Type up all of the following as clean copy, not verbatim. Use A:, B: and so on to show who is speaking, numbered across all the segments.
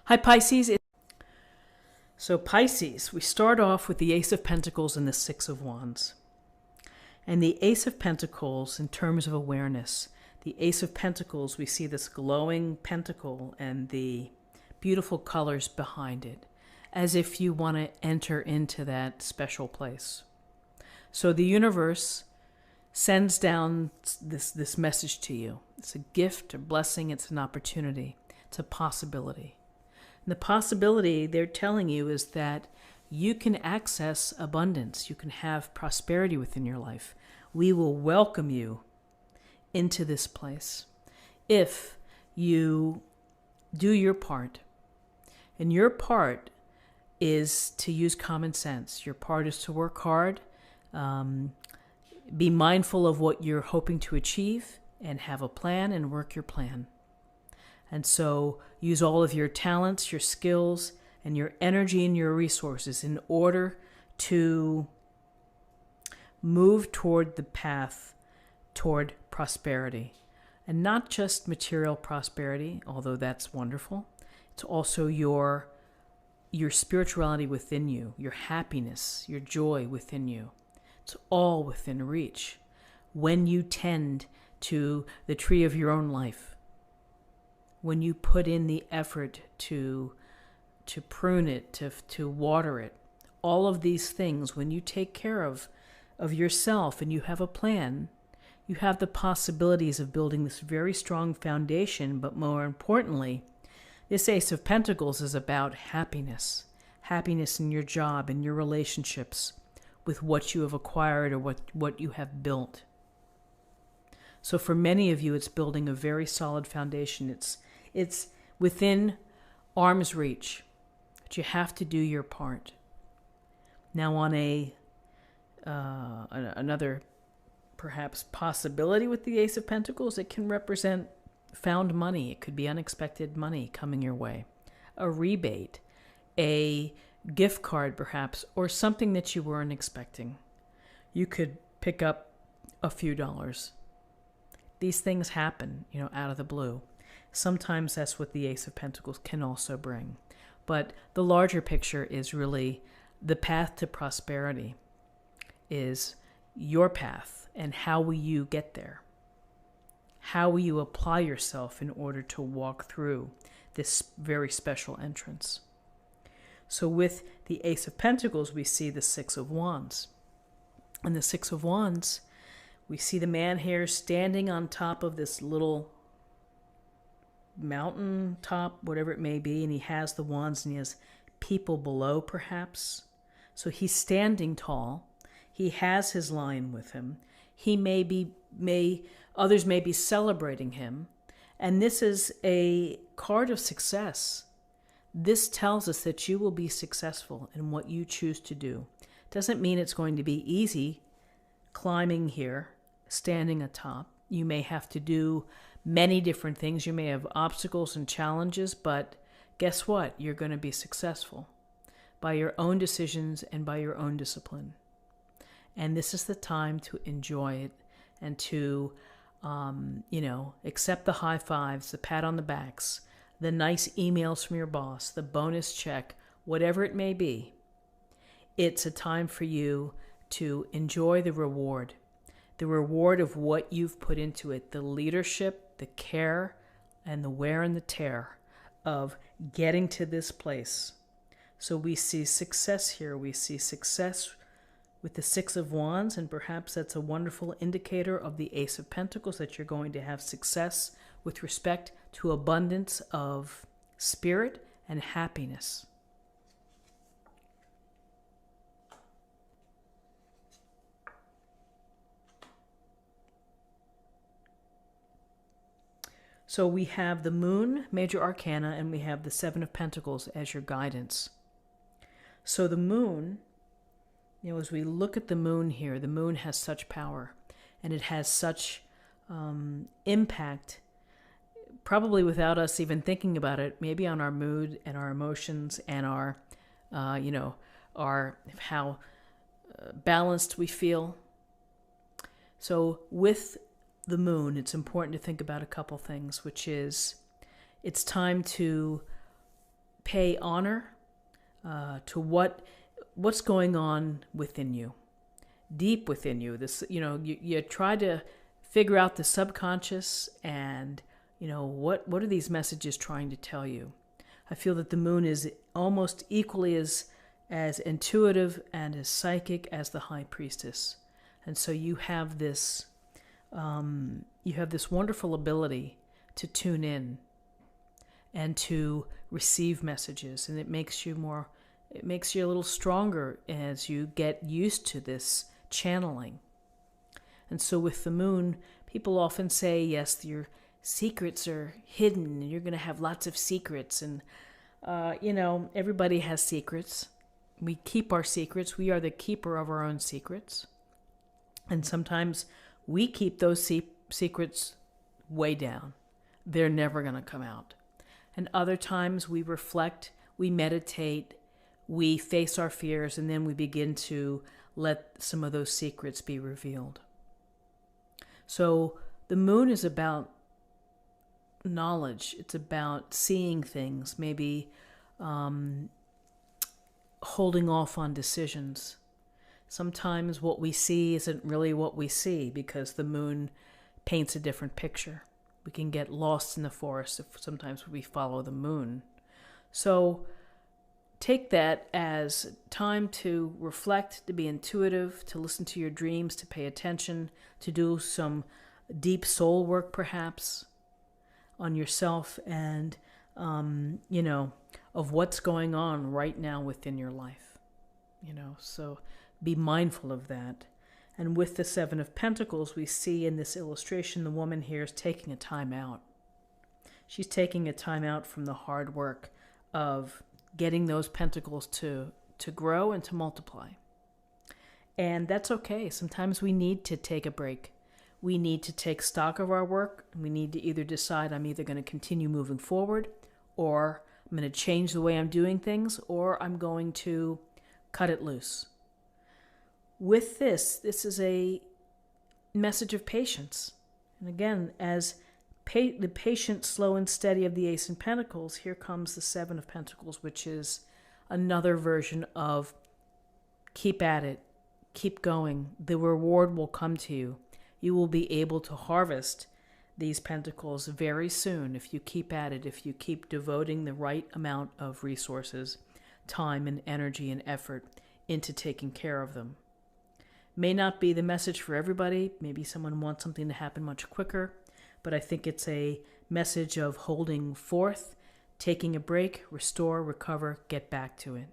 A: Hi, Pisces. So Pisces, we start off with the Ace of Pentacles and the Six of Wands. And the Ace of Pentacles, in terms of awareness, the Ace of Pentacles, we see this glowing pentacle and the beautiful colors behind it, as if you want to enter into that special place. So the universe sends down this message to you. It's a gift, a blessing, it's an opportunity, it's a possibility. And the possibility they're telling you is that you can access abundance, you can have prosperity within your life. We will welcome you into this place if you do your part. And your part is to use common sense. Your part is to work hard, be mindful of what you're hoping to achieve, and have a plan and work your plan. And so use all of your talents, your skills, and your energy and your resources in order to move toward the path toward prosperity. And not just material prosperity, although that's wonderful. It's also your spirituality within you, your happiness, your joy within you. It's all within reach when you tend to the tree of your own life. When you put in the effort to prune it, to water it, all of these things, when you take care of yourself and you have a plan, you have the possibilities of building this very strong foundation. But more importantly, this Ace of Pentacles is about happiness. Happiness in your job, in your relationships, with what you have acquired or what you have built. So for many of you, it's building a very solid foundation. It's within arm's reach, but you have to do your part. Now, on another perhaps possibility with the Ace of Pentacles, it can represent found money. It could be unexpected money coming your way, a rebate, a gift card perhaps, or something that you weren't expecting. You could pick up a few dollars. These things happen, out of the blue. Sometimes that's what the Ace of Pentacles can also bring. But the larger picture is really the path to prosperity is your path, and how will you get there? How will you apply yourself in order to walk through this very special entrance? So with the Ace of Pentacles, we see the Six of Wands. And the Six of Wands, we see the man here standing on top of this little mountain top, whatever it may be, and he has the wands and he has people below perhaps. So he's standing tall. He has his lion with him. Others may be celebrating him. And this is a card of success. This tells us that you will be successful in what you choose to do. Doesn't mean it's going to be easy climbing here, standing atop. You may have to do many different things. You may have obstacles and challenges, but guess what? You're going to be successful by your own decisions and by your own discipline. And this is the time to enjoy it and to, accept the high fives, the pat on the backs, the nice emails from your boss, the bonus check, whatever it may be. It's a time for you to enjoy the reward of what you've put into it, the leadership, the care, and the wear and the tear of getting to this place. So we see success here. We see success with the Six of Wands, and perhaps that's a wonderful indicator of the Ace of Pentacles, that you're going to have success with respect to abundance of spirit and happiness. So we have the Moon, Major Arcana, and we have the Seven of Pentacles as your guidance. So the Moon, as we look at the Moon here, the Moon has such power, and it has such impact, probably without us even thinking about it, maybe on our mood and our emotions and our how balanced we feel. So with the Moon, it's important to think about a couple things, which is it's time to pay honor to what's going on within you, deep within you. This, you try to figure out the subconscious and, what are these messages trying to tell you? I feel that the moon is almost equally as intuitive and as psychic as the high priestess. And so you have this wonderful ability to tune in and to receive messages, and it makes you a little stronger as you get used to this channeling. And so with the moon, people often say, yes, your secrets are hidden and you're going to have lots of secrets. And, everybody has secrets. We keep our secrets. We are the keeper of our own secrets. And sometimes we keep those secrets way down. They're never going to come out. And other times we reflect, we meditate, we face our fears, and then we begin to let some of those secrets be revealed. So the moon is about knowledge. It's about seeing things, maybe holding off on decisions. Sometimes what we see isn't really what we see because the moon paints a different picture. We can get lost in the forest if sometimes we follow the moon. So take that as time to reflect, to be intuitive, to listen to your dreams, to pay attention, to do some deep soul work perhaps on yourself and, of what's going on right now within your life. So be mindful of that. And with the Seven of Pentacles, we see in this illustration, the woman here is taking a time out. She's taking a time out from the hard work of getting those pentacles to grow and to multiply. And that's okay. Sometimes we need to take a break. We need to take stock of our work. We need to either decide I'm either going to continue moving forward, or I'm going to change the way I'm doing things, or I'm going to cut it loose. With this is a message of patience. And again, as the patient, slow and steady of the Ace of Pentacles, here comes the Seven of Pentacles, which is another version of keep at it, keep going. The reward will come to you. You will be able to harvest these pentacles very soon if you keep at it, if you keep devoting the right amount of resources, time and energy and effort into taking care of them. May not be the message for everybody. Maybe someone wants something to happen much quicker, but I think it's a message of holding forth, taking a break, restore, recover, get back to it.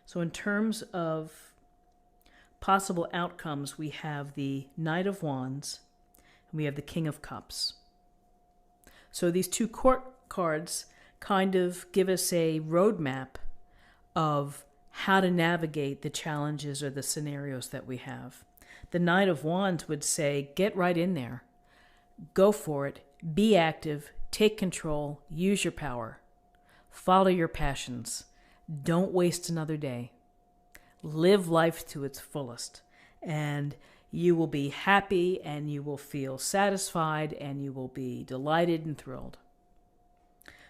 A: So in terms of possible outcomes, we have the Knight of Wands and we have the King of Cups. So these two court cards kind of give us a roadmap of how to navigate the challenges or the scenarios that we have. The Knight of Wands would say, get right in there. Go for it. Be active. Take control. Use your power. Follow your passions. Don't waste another day. Live life to its fullest. And you will be happy and you will feel satisfied and you will be delighted and thrilled.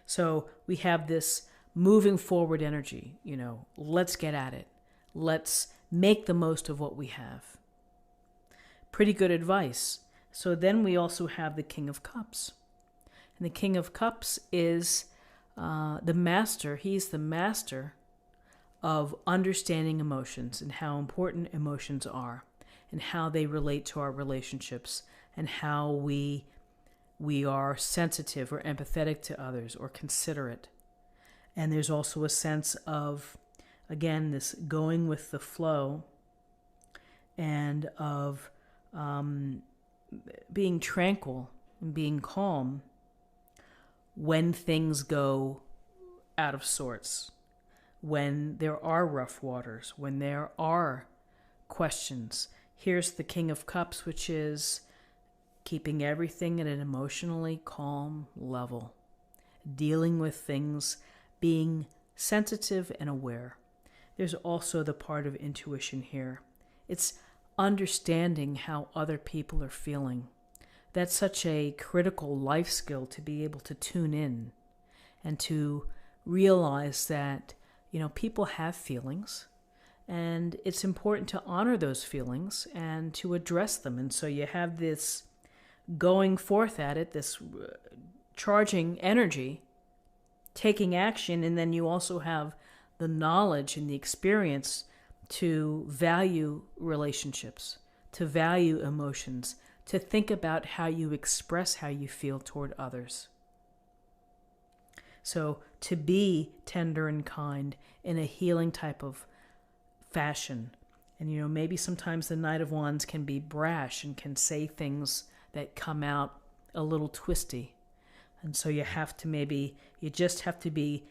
A: So we have this moving forward energy, let's get at it. Let's make the most of what we have. Pretty good advice. So then we also have the King of Cups. And the King of Cups is the master. He's the master of understanding emotions and how important emotions are and how they relate to our relationships and how we are sensitive or empathetic to others or considerate. And there's also a sense of, again, this going with the flow and of being tranquil and being calm when things go out of sorts, when there are rough waters, when there are questions. Here's the King of Cups, which is keeping everything at an emotionally calm level, dealing with things, being sensitive and aware. There's also the part of intuition here. It's understanding how other people are feeling. That's such a critical life skill, to be able to tune in and to realize that, people have feelings, and it's important to honor those feelings and to address them. And so you have this going forth at it, this charging energy, taking action, and then you also have the knowledge and the experience to value relationships, to value emotions, to think about how you express how you feel toward others. So to be tender and kind in a healing type of fashion. And maybe sometimes the Knight of Wands can be brash and can say things that come out a little twisty. And so you just have to be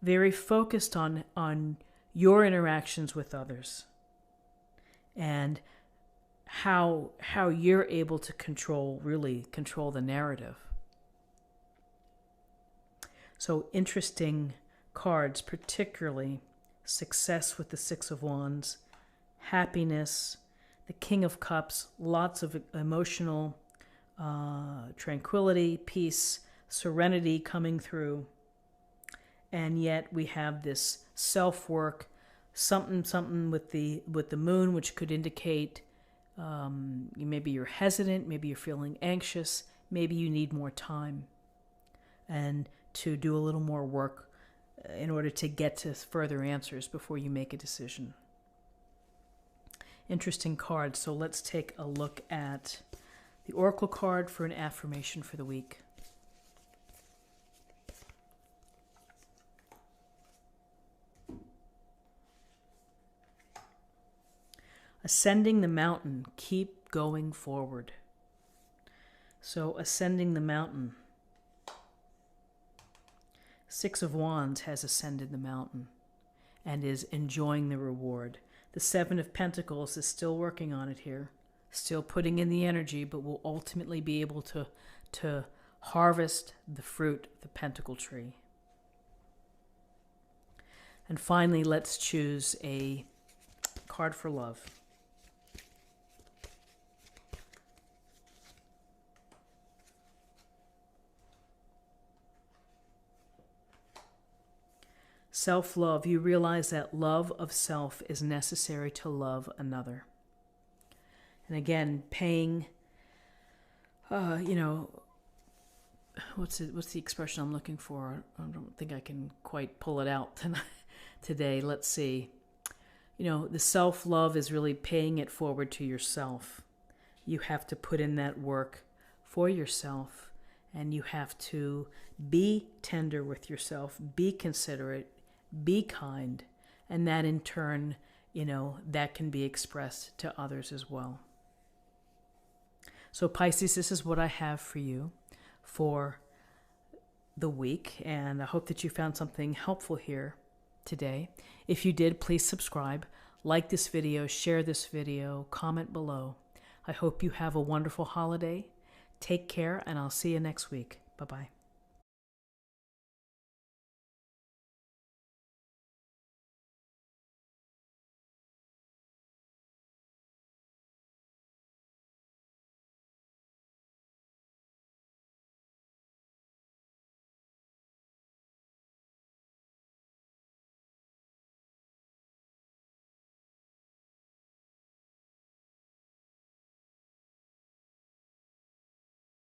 A: very focused on your interactions with others and how you're able to control the narrative. So interesting cards, particularly success with the Six of Wands, happiness, the King of Cups, lots of emotional tranquility, peace, serenity coming through. And yet we have this self-work, something with the moon, which could indicate maybe you're hesitant, maybe you're feeling anxious, maybe you need more time and to do a little more work in order to get to further answers before you make a decision. Interesting card. So let's take a look at the Oracle card for an affirmation for the week. Ascending the mountain, keep going forward. So ascending the mountain. Six of Wands has ascended the mountain and is enjoying the reward. The Seven of Pentacles is still working on it here, still putting in the energy, but will ultimately be able to harvest the fruit of the pentacle tree. And finally, let's choose a card for love. Self-love. You realize that love of self is necessary to love another. And again, paying, what's the expression I'm looking for? I don't think I can quite pull it out today. Let's see. The self-love is really paying it forward to yourself. You have to put in that work for yourself, and you have to be tender with yourself, be considerate, be kind, and that in turn, that can be expressed to others as well. So Pisces, this is what I have for you for the week, and I hope that you found something helpful here today. If you did, please subscribe, like this video, share this video, comment below. I hope you have a wonderful holiday. Take care, and I'll see you next week. Bye-bye.